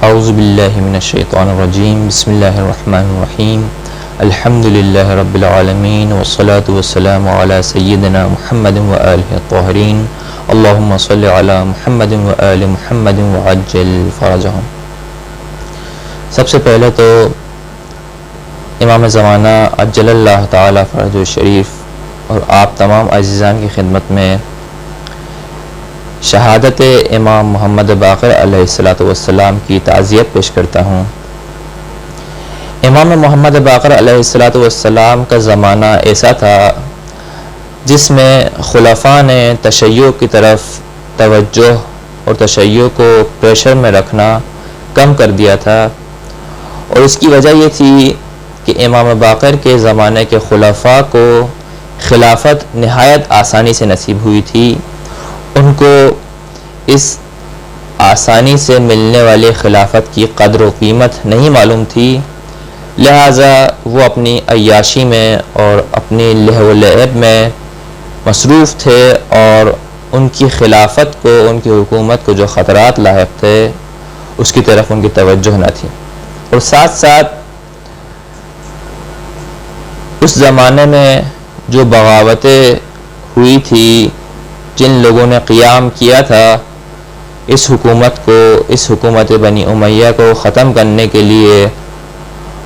اعوذ باللہ من الشیطان الرجیم بسم اللہ الرحمن الرحیم الحمد للہ رب العالمین والصلاة والسلام علی سیدنا محمد وآلہ الطاہرین اللہم صل علی محمد وآل محمد وعجل فرجہم۔ سب سے پہلے تو امام زمانہ عجل اللہ تعالی فرجہ الشریف اور آپ تمام عزیزان کی خدمت میں شہادت امام محمد باقر علیہ السلام کی تعزیت پیش کرتا ہوں۔ امام محمد باقر علیہ السلام کا زمانہ ایسا تھا جس میں خلفاء نے تشیع کی طرف توجہ اور تشیع کو پریشر میں رکھنا کم کر دیا تھا، اور اس کی وجہ یہ تھی کہ امام باقر کے زمانے کے خلفاء کو خلافت نہایت آسانی سے نصیب ہوئی تھی۔ ان کو اس آسانی سے ملنے والے خلافت کی قدر و قیمت نہیں معلوم تھی، لہٰذا وہ اپنی عیاشی میں اور اپنی لہو و لعب میں مصروف تھے، اور ان کی خلافت کو، ان کی حکومت کو جو خطرات لاحق تھے اس کی طرف ان کی توجہ نہ تھی۔ اور ساتھ ساتھ اس زمانے میں جو بغاوتیں ہوئی تھی، جن لوگوں نے قیام کیا تھا اس حکومت بنی امیہ کو ختم کرنے کے لیے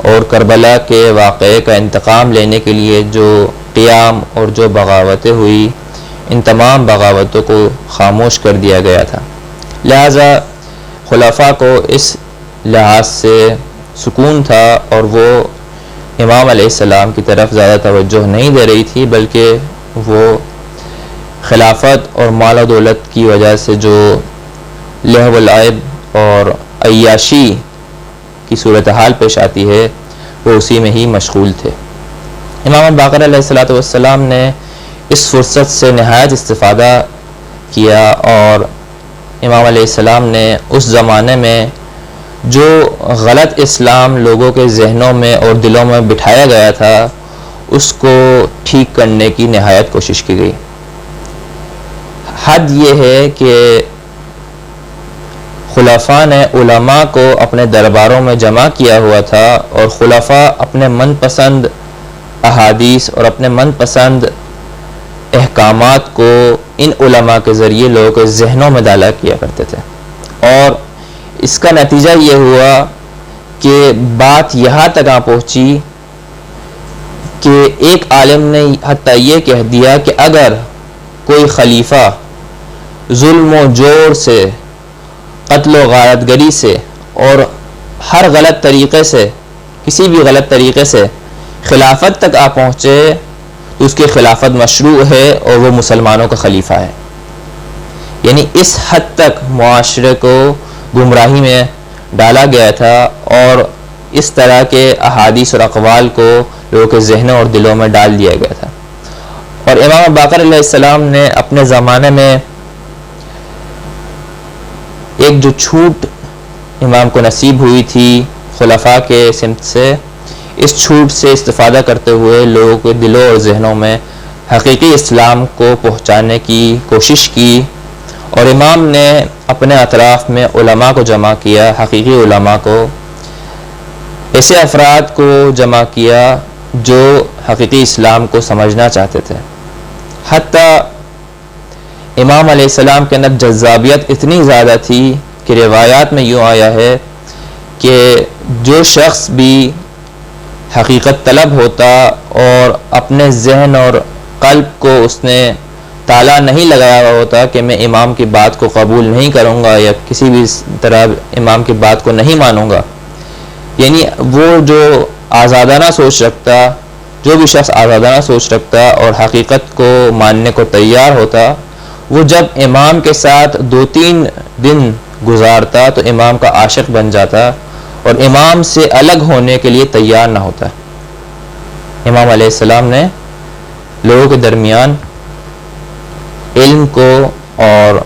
اور کربلا کے واقعے کا انتقام لینے کے لیے جو قیام اور جو بغاوتیں ہوئی، ان تمام بغاوتوں کو خاموش کر دیا گیا تھا۔ لہٰذا خلفاء کو اس لحاظ سے سکون تھا، اور وہ امام علیہ السلام کی طرف زیادہ توجہ نہیں دے رہی تھی، بلکہ وہ خلافت اور مال و دولت کی وجہ سے جو لہو و لعب اور عیاشی کی صورتحال پیش آتی ہے وہ اسی میں ہی مشغول تھے۔ امام باقر علیہ السلام نے اس فرصت سے نہایت استفادہ کیا، اور امام علیہ السلام نے اس زمانے میں جو غلط اسلام لوگوں کے ذہنوں میں اور دلوں میں بٹھایا گیا تھا اس کو ٹھیک کرنے کی نہایت کوشش کی گئی۔ حد یہ ہے کہ خلفاء نے علماء کو اپنے درباروں میں جمع کیا ہوا تھا، اور خلفاء اپنے من پسند احادیث اور اپنے من پسند احکامات کو ان علماء کے ذریعے لوگوں کے ذہنوں میں ڈالا کیا کرتے تھے، اور اس کا نتیجہ یہ ہوا کہ بات یہاں تک آ پہنچی کہ ایک عالم نے حتیٰ یہ کہہ دیا کہ اگر کوئی خلیفہ ظلم و جور سے، قتل و غارت گری سے اور ہر غلط طریقے سے، کسی بھی غلط طریقے سے خلافت تک آ پہنچے تو اس کی خلافت مشروع ہے اور وہ مسلمانوں کا خلیفہ ہے۔ یعنی اس حد تک معاشرے کو گمراہی میں ڈالا گیا تھا، اور اس طرح کے احادیث اور اقوال کو لوگوں کے ذہنوں اور دلوں میں ڈال دیا گیا تھا۔ اور امام باقر علیہ السلام نے اپنے زمانے میں ایک جو چھوٹ امام کو نصیب ہوئی تھی خلفاء کے سمت سے، اس چھوٹ سے استفادہ کرتے ہوئے لوگوں کے دلوں اور ذہنوں میں حقیقی اسلام کو پہنچانے کی کوشش کی، اور امام نے اپنے اطراف میں علماء کو جمع کیا، حقیقی علماء کو، ایسے افراد کو جمع کیا جو حقیقی اسلام کو سمجھنا چاہتے تھے۔ حتیٰ امام علیہ السلام کے اندر جذابیت اتنی زیادہ تھی کہ روایات میں یوں آیا ہے کہ جو شخص بھی حقیقت طلب ہوتا اور اپنے ذہن اور قلب کو اس نے تالا نہیں لگایا ہوا ہوتا کہ میں امام کی بات کو قبول نہیں کروں گا یا کسی بھی طرح امام کی بات کو نہیں مانوں گا، یعنی وہ جو آزادانہ سوچ رکھتا، جو بھی شخص آزادانہ سوچ رکھتا اور حقیقت کو ماننے کو تیار ہوتا، وہ جب امام کے ساتھ 2-3 دن گزارتا تو امام کا عاشق بن جاتا اور امام سے الگ ہونے کے لیے تیار نہ ہوتا۔ امام علیہ السلام نے لوگوں کے درمیان علم کو اور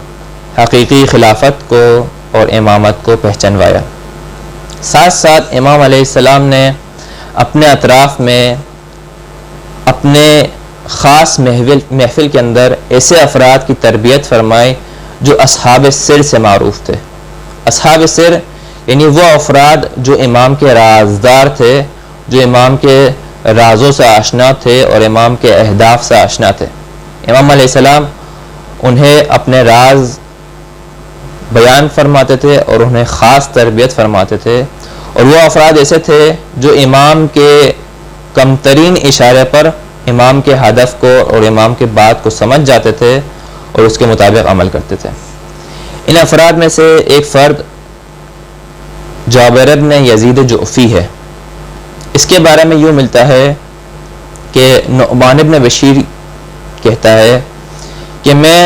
حقیقی خلافت کو اور امامت کو پہچانوایا۔ ساتھ ساتھ امام علیہ السلام نے اپنے اطراف میں اپنے خاص محفل کے اندر ایسے افراد کی تربیت فرمائی جو اصحاب سر سے معروف تھے۔ اصحاب سر یعنی وہ افراد جو امام کے رازدار تھے، جو امام کے رازوں سے آشنا تھے اور امام کے اہداف سے آشنا تھے، امام علیہ السلام انہیں اپنے راز بیان فرماتے تھے اور انہیں خاص تربیت فرماتے تھے، اور وہ افراد ایسے تھے جو امام کے کم ترین اشارے پر امام کے ہدف کو اور امام کے بات کو سمجھ جاتے تھے اور اس کے مطابق عمل کرتے تھے۔ ان افراد میں سے ایک فرد جابر بن یزید جعفی ہے۔ اس کے بارے میں یوں ملتا ہے کہ نعمان بن بشیر کہتا ہے کہ میں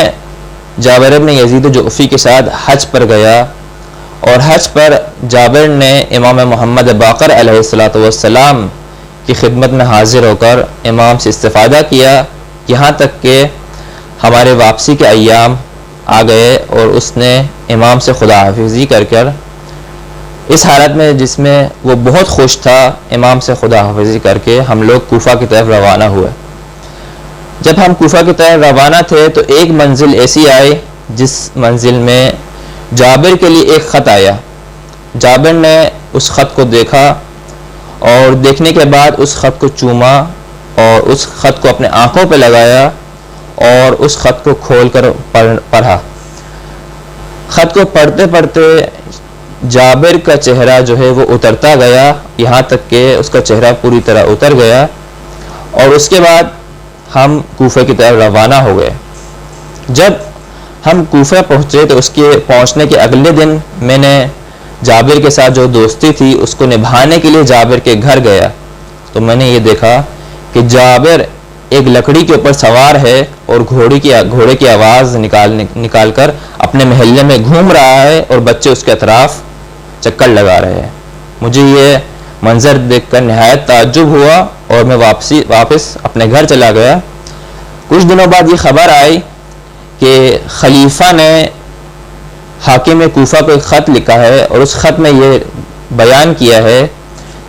جابر بن یزید جعفی کے ساتھ حج پر گیا، اور حج پر جابر نے امام محمد باقر علیہ السلام کی خدمت میں حاضر ہو کر امام سے استفادہ کیا، یہاں تک کہ ہمارے واپسی کے ایام آ گئے اور اس نے امام سے خدا حافظی کر اس حالت میں جس میں وہ بہت خوش تھا، امام سے خدا حافظی کر کے ہم لوگ کوفہ کی طرف روانہ ہوئے۔ جب ہم کوفہ کی طرف روانہ تھے تو ایک منزل ایسی آئی جس منزل میں جابر کے لیے ایک خط آیا۔ جابر نے اس خط کو دیکھا اور دیکھنے کے بعد اس خط کو چوما اور اس خط کو اپنے آنکھوں پہ لگایا اور اس خط کو کھول کر پڑھا۔ خط کو پڑھتے پڑھتے جابر کا چہرہ جو ہے وہ اترتا گیا، یہاں تک کہ اس کا چہرہ پوری طرح اتر گیا، اور اس کے بعد ہم کوفہ کی طرف روانہ ہو گئے۔ جب ہم کوفہ پہنچے تو اس کے پہنچنے کے اگلے دن میں نے جابر کے ساتھ جو دوستی تھی اس کو نبھانے کے لیے جابر کے گھر گیا، تو میں نے یہ دیکھا کہ جابر ایک لکڑی کے اوپر سوار ہے اور گھوڑے کی آواز نکال کر اپنے محلے میں گھوم رہا ہے اور بچے اس کے اطراف چکر لگا رہے ہیں۔ مجھے یہ منظر دیکھ کر نہایت تعجب ہوا اور میں واپس اپنے گھر چلا گیا۔ کچھ دنوں بعد یہ خبر آئی کہ خلیفہ نے حاکم کوفہ کو ایک خط لکھا ہے اور اس خط میں یہ بیان کیا ہے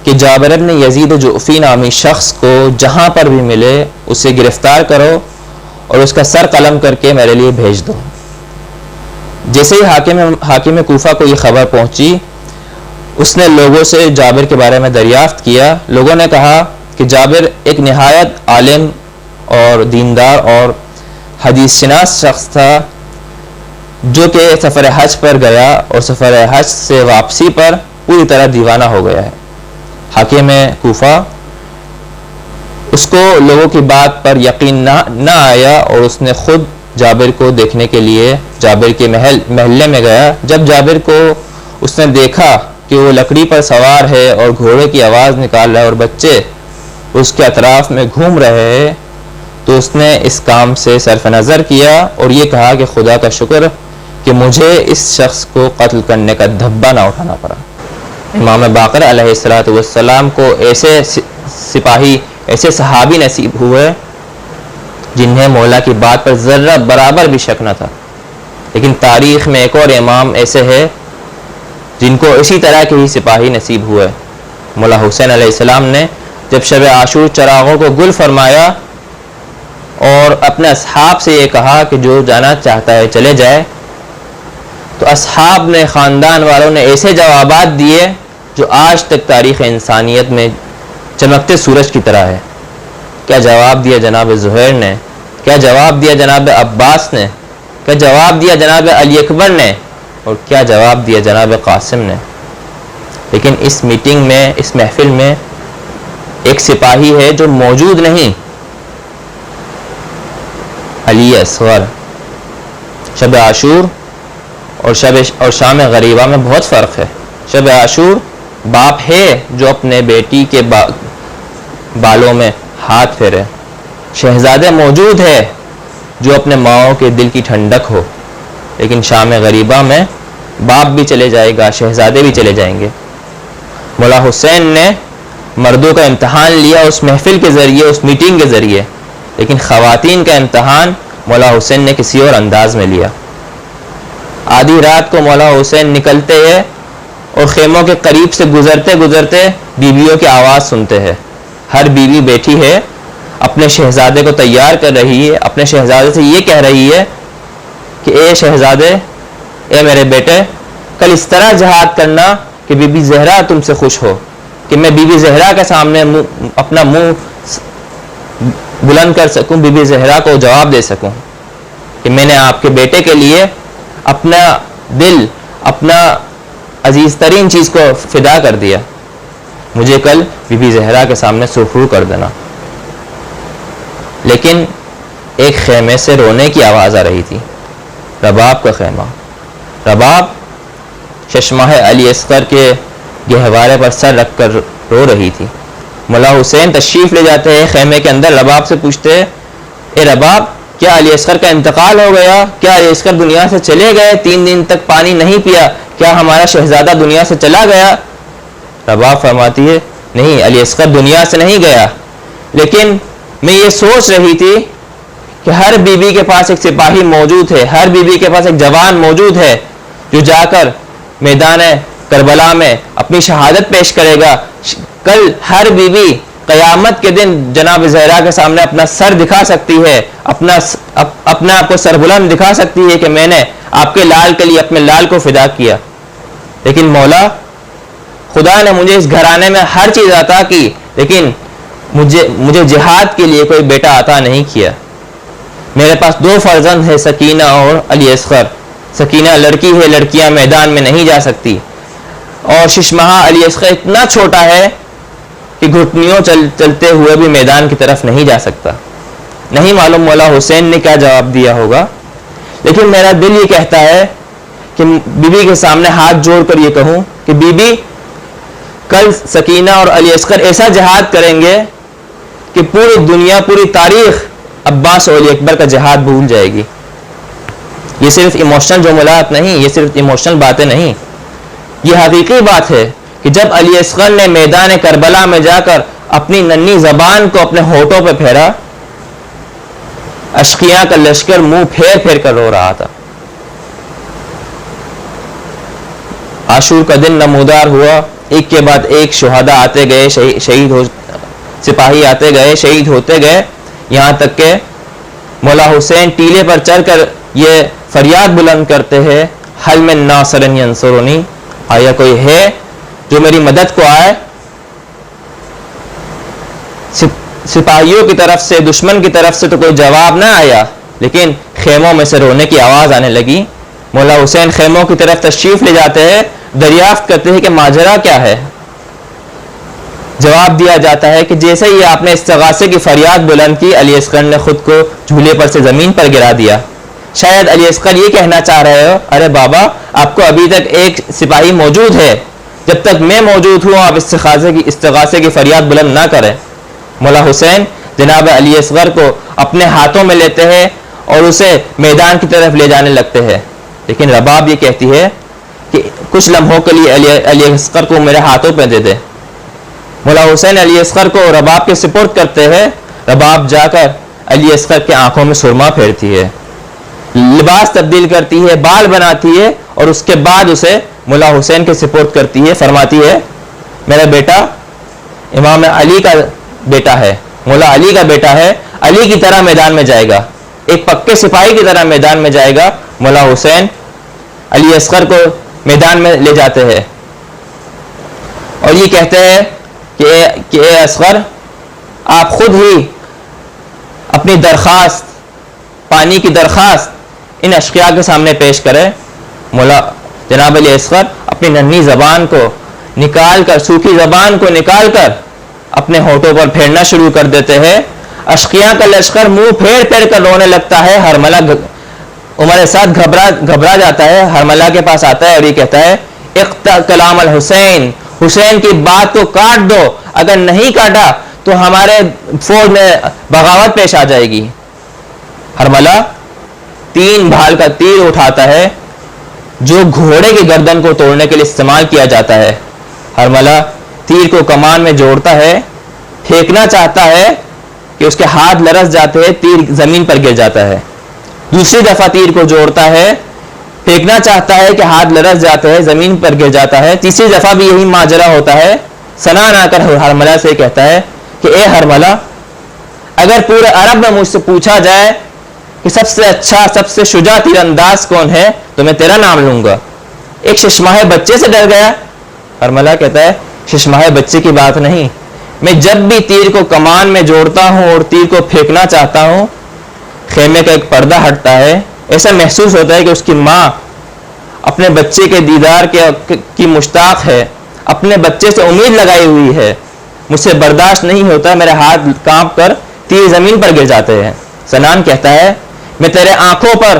کہ جابر بن یزید جعفی نامی شخص کو جہاں پر بھی ملے اسے گرفتار کرو اور اس کا سر قلم کر کے میرے لیے بھیج دو۔ جیسے ہی حاکم کوفہ کو یہ خبر پہنچی، اس نے لوگوں سے جابر کے بارے میں دریافت کیا۔ لوگوں نے کہا کہ جابر ایک نہایت عالم اور دیندار اور حدیث شناس شخص تھا جو کہ سفر حج پر گیا اور سفر حج سے واپسی پر پوری طرح دیوانہ ہو گیا ہے۔ حاکم کوفہ اس کو لوگوں کی بات پر یقین نہ آیا اور اس نے خود جابر کو دیکھنے کے لیے جابر کے محلے میں گیا۔ جب جابر کو اس نے دیکھا کہ وہ لکڑی پر سوار ہے اور گھوڑے کی آواز نکال رہا ہے اور بچے اس کے اطراف میں گھوم رہے ہیں، تو اس نے اس کام سے صرف نظر کیا اور یہ کہا کہ خدا کا شکر کہ مجھے اس شخص کو قتل کرنے کا دھبا نہ اٹھانا پڑا۔ امام باقر علیہ السلام کو ایسے سپاہی، ایسے صحابی نصیب ہوئے جنہیں مولا کی بات پر ذرہ برابر بھی شک نہ تھا، لیکن تاریخ میں ایک اور امام ایسے ہیں جن کو اسی طرح کے ہی سپاہی نصیب ہوئے۔ مولا حسین علیہ السلام نے جب شب عاشور چراغوں کو گل فرمایا اور اپنے اصحاب سے یہ کہا کہ جو جانا چاہتا ہے چلے جائے، تو اصحاب نے، خاندان والوں نے ایسے جوابات دیے جو آج تک تاریخ انسانیت میں چمکتے سورج کی طرح ہے۔ کیا جواب دیا جناب زہیر نے، کیا جواب دیا جناب عباس نے، کیا جواب دیا جناب علی اکبر نے، اور کیا جواب دیا جناب قاسم نے۔ لیکن اس میٹنگ میں، اس محفل میں ایک سپاہی ہے جو موجود نہیں، علی اصغر۔ شب عاشور اور شام غریبہ میں بہت فرق ہے۔ شب عاشور باپ ہے جو اپنے بیٹی کے بالوں میں ہاتھ پھیرے، شہزادے موجود ہے جو اپنے ماؤں کے دل کی ٹھنڈک ہو، لیکن شام غریبہ میں باپ بھی چلے جائے گا، شہزادے بھی چلے جائیں گے۔ مولا حسین نے مردوں کا امتحان لیا اس محفل کے ذریعے، اس میٹنگ کے ذریعے، لیکن خواتین کا امتحان مولا حسین نے کسی اور انداز میں لیا۔ آدھی رات کو مولا حسین نکلتے ہیں اور خیموں کے قریب سے گزرتے گزرتے بیویوں کی آواز سنتے ہیں۔ ہر بیوی بیٹھی ہے، اپنے شہزادے کو تیار کر رہی ہے، اپنے شہزادے سے یہ کہہ رہی ہے کہ اے شہزادے، اے میرے بیٹے، کل اس طرح جہاد کرنا کہ بی بی زہرا تم سے خوش ہو، کہ میں بی بی زہرا کے سامنے اپنا منہ بلند کر سکوں، بی بی زہرا کو جواب دے سکوں کہ میں نے آپ کے بیٹے کے لیے اپنا دل، اپنا عزیز ترین چیز کو فدا کر دیا، مجھے کل بی بی زہرا کے سامنے سرخرو کر دینا۔ لیکن ایک خیمے سے رونے کی آواز آ رہی تھی، رباب کا خیمہ۔ رباب چشمہ علی اصغر کے گہوارے پر سر رکھ کر رو رہی تھی۔ مولا حسین تشریف لے جاتے ہیں خیمے کے اندر، رباب سے پوچھتے ہیں اے رباب، کیا علی اصغر کا انتقال ہو گیا؟ کیا علی اصغر دنیا سے چلے گئے؟ 3 دن تک پانی نہیں پیا، کیا ہمارا شہزادہ دنیا سے چلا گیا؟ رباب فرماتی ہے نہیں، علی اصغر دنیا سے نہیں گیا، لیکن میں یہ سوچ رہی تھی کہ ہر بیوی کے پاس ایک سپاہی موجود ہے، ہر بیوی کے پاس ایک جوان موجود ہے جو جا کر میدان کربلا میں اپنی شہادت پیش کرے گا۔ کل ہر بیوی قیامت کے دن جناب زہرا کے سامنے اپنا سر دکھا سکتی ہے، اپنا آپ کو سربلند دکھا سکتی ہے کہ میں نے آپ کے لال کے لیے اپنے لال کو فدا کیا۔ لیکن مولا، خدا نے مجھے اس گھرانے میں ہر چیز عطا کی، لیکن مجھے جہاد کے لیے کوئی بیٹا عطا نہیں کیا۔ میرے پاس 2 فرزند ہے، سکینہ اور علی اصغر۔ سکینہ لڑکی ہے، لڑکیاں میدان میں نہیں جا سکتی، اور ششمہا علی اصغر اتنا چھوٹا ہے کہ گھٹنیوں چلتے ہوئے بھی میدان کی طرف نہیں جا سکتا۔ نہیں معلوم مولا حسین نے کیا جواب دیا ہوگا، لیکن میرا دل یہ کہتا ہے کہ بی بی کے سامنے ہاتھ جوڑ کر یہ کہوں کہ بی بی، کل سکینہ اور علی اصغر ایسا جہاد کریں گے کہ پوری دنیا، پوری تاریخ عباس اور علی اکبر کا جہاد بھول جائے گی۔ یہ صرف ایموشنل جملات نہیں، یہ صرف ایموشنل باتیں نہیں، یہ حقیقی بات ہے کہ جب علی اصغر نے میدان کربلا میں جا کر اپنی ننھی زبان کو اپنے ہونٹوں پہ پھیرا، اشقیاء کا لشکر منہ پھیر پھیر کر رو رہا تھا۔ عاشور کا دن نمودار ہوا، ایک کے بعد ایک شہداء آتے گئے، سپاہی آتے گئے، شہید ہوتے گئے، یہاں تک کہ مولا حسین ٹیلے پر چڑھ کر یہ فریاد بلند کرتے ہیں، حل من ناصر ینصرنی، آیا کوئی ہے جو میری مدد کو آئے؟ سپاہیوں کی طرف سے، دشمن کی طرف سے تو کوئی جواب نہ آیا، لیکن خیموں میں سے رونے کی آواز آنے لگی۔ مولا حسین خیموں کی طرف تشریف لے جاتے ہیں، دریافت کرتے ہیں کہ ماجرا کیا ہے۔ جواب دیا جاتا ہے کہ جیسے ہی آپ نے استغاثے کی فریاد بلند کی، علی اصغر نے خود کو جھولے پر سے زمین پر گرا دیا۔ شاید علی اصغر یہ کہنا چاہ رہے ہو، ارے بابا، آپ کو ابھی تک ایک سپاہی موجود ہے، جب تک میں موجود ہوں آپ استغاثے کی فریاد بلند نہ کریں۔ مولا حسین جناب علی اصغر کو اپنے ہاتھوں میں لیتے ہیں اور اسے میدان کی طرف لے جانے لگتے ہیں، لیکن رباب یہ کہتی ہے کہ کچھ لمحوں کے لیے علی اصغر کو میرے ہاتھوں پہ دے دے۔ مولا حسین علی اصغر کو رباب کے سپرد کرتے ہیں، رباب جا کر علی اصغر کی آنکھوں میں سرما پھیرتی ہے، لباس تبدیل کرتی ہے، بال بناتی ہے، اور اس کے بعد اسے مولا حسین کے سپرد کرتی ہے، فرماتی ہے میرا بیٹا امام علی کا بیٹا ہے، مولا علی کا بیٹا ہے، علی کی طرح میدان میں جائے گا، ایک پکے سپاہی کی طرح میدان میں جائے گا۔ مولا حسین علی اصغر کو میدان میں لے جاتے ہیں اور یہ کہتے ہیں کہ اے اصغر، آپ خود ہی اپنی درخواست، پانی کی درخواست ان اشقیاء کے سامنے پیش کرے۔ مولا جناب علی اصغر اپنی ننھی زبان کو نکال کر، سوکھی زبان کو نکال کر اپنے ہونٹوں پر پھیرنا شروع کر دیتے ہیں۔ اشقیاء کا لشکر منہ پھیر پھیر کر رونے لگتا ہے۔ ہرملہ عمر سعد گھبرا جاتا ہے، ہرملہ کے پاس آتا ہے اور یہ کہتا ہے اقطع کلام الحسین، حسین کی بات کو کاٹ دو، اگر نہیں کاٹا تو ہمارے فوج میں بغاوت پیش آ جائے گی۔ ہرملہ 3 بھال کا تیر اٹھاتا ہے جو گھوڑے کی گردن کو توڑنے کے لیے استعمال کیا جاتا ہے۔ ہرملہ تیر کو کمان میں جوڑتا ہے، پھینکنا چاہتا ہے کہ اس کے ہاتھ لرز جاتے ہیں، تیر زمین پر گر جاتا ہے۔ دوسری دفعہ تیر کو جوڑتا ہے، پھینکنا چاہتا ہے کہ ہاتھ لرز جاتے ہیں، زمین پر گر جاتا ہے۔ تیسری دفعہ بھی یہی ماجرا ہوتا ہے۔ سنان آ کر ہرملہ سے کہتا ہے کہ اے ہرملہ، اگر پورے عرب میں مجھ سے پوچھا جائے کہ سب سے اچھا، سب سے شجاع تیر انداز کون ہے تو میں تیرا نام لوں گا۔ ایک ششماہ بچے سے ڈر گیا، حرملہ کہتا ہے ششماہ بچے کی بات نہیں، میں جب بھی تیر کو کمان میں جوڑتا ہوں اور تیر کو پھینکنا چاہتا ہوں، خیمے کا ایک پردہ ہٹتا ہے، ایسا محسوس ہوتا ہے کہ اس کی ماں اپنے بچے کے دیدار کی مشتاق ہے، اپنے بچے سے امید لگائی ہوئی ہے، مجھ سے برداشت نہیں ہوتا، میرے ہاتھ کانپ کر تیر زمین پر گر جاتے ہیں۔ سنان کہتا ہے میں تیرے آنکھوں پر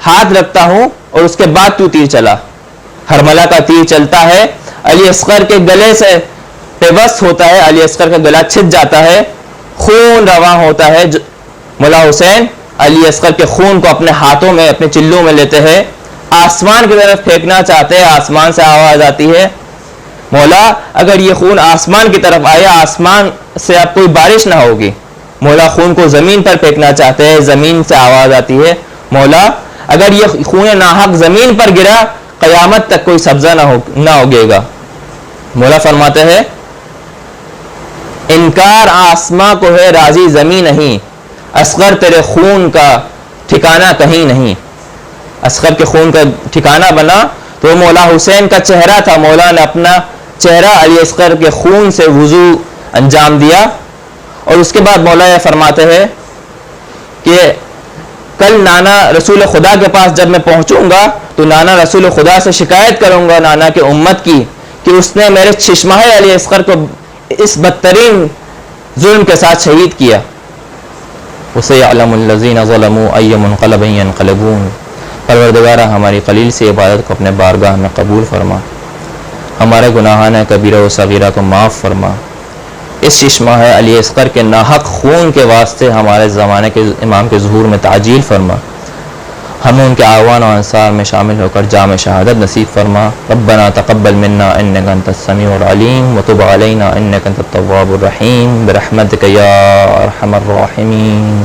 ہاتھ رکھتا ہوں اور اس کے بعد تو تیر چلا۔ حرملہ کا تیر چلتا ہے، علی اصغر کے گلے سے پیوست ہوتا ہے، علی اصغر کا گلا چھٹ جاتا ہے، خون رواں ہوتا ہے۔ مولا حسین علی اصغر کے خون کو اپنے ہاتھوں میں، اپنے چلوں میں لیتے ہیں، آسمان کی طرف پھینکنا چاہتے ہیں، آسمان سے آواز آتی ہے مولا اگر یہ خون آسمان کی طرف آیا، آسمان سے اب کوئی بارش نہ ہوگی۔ مولا خون کو زمین پر پھینکنا چاہتے ہیں، زمین سے آواز آتی ہے مولا اگر یہ خون ناحق زمین پر گرا، قیامت تک کوئی سبزہ نہ اگے گا۔ مولا فرماتے ہیں انکار آسماں کو ہے راضی زمین نہیں، اصغر تیرے خون کا ٹھکانہ کہیں نہیں۔ اصغر کے خون کا ٹھکانہ بنا تو مولا حسین کا چہرہ تھا، مولا نے اپنا چہرہ علی اصغر کے خون سے وضو انجام دیا، اور اس کے بعد مولا یہ فرماتے ہیں کہ کل نانا رسول خدا کے پاس جب میں پہنچوں گا تو نانا رسول خدا سے شکایت کروں گا نانا کے امت کی کہ اس نے میرے چشمہ علی اصغر کو اس بدترین ظلم کے ساتھ شہید کیا۔ وَسَيَعْلَمُ الَّذِينَ ظَلَمُوا أَيَّ مُنْقَلَبٍ يَنْقَلِبُونَ۔ پروردگارہ ہماری قلیل سی عبادت کو اپنے بارگاہ میں قبول فرما، ہمارے گناہان کبیرہ و صغیرہ کو معاف فرما، اس چشمہ علی اصغر کے ناحق خون کے واسطے ہمارے زمانے کے امام کے ظہور میں تعجیل فرما، ہمیں ان کے اعوان و انصار میں شامل ہو کر جام شہادت نصیب فرما۔ ربنا تقبل منا انک انت السمیع العلیم وتب علینا انک انت التواب الرحیم برحمتک یا ارحم الراحمین۔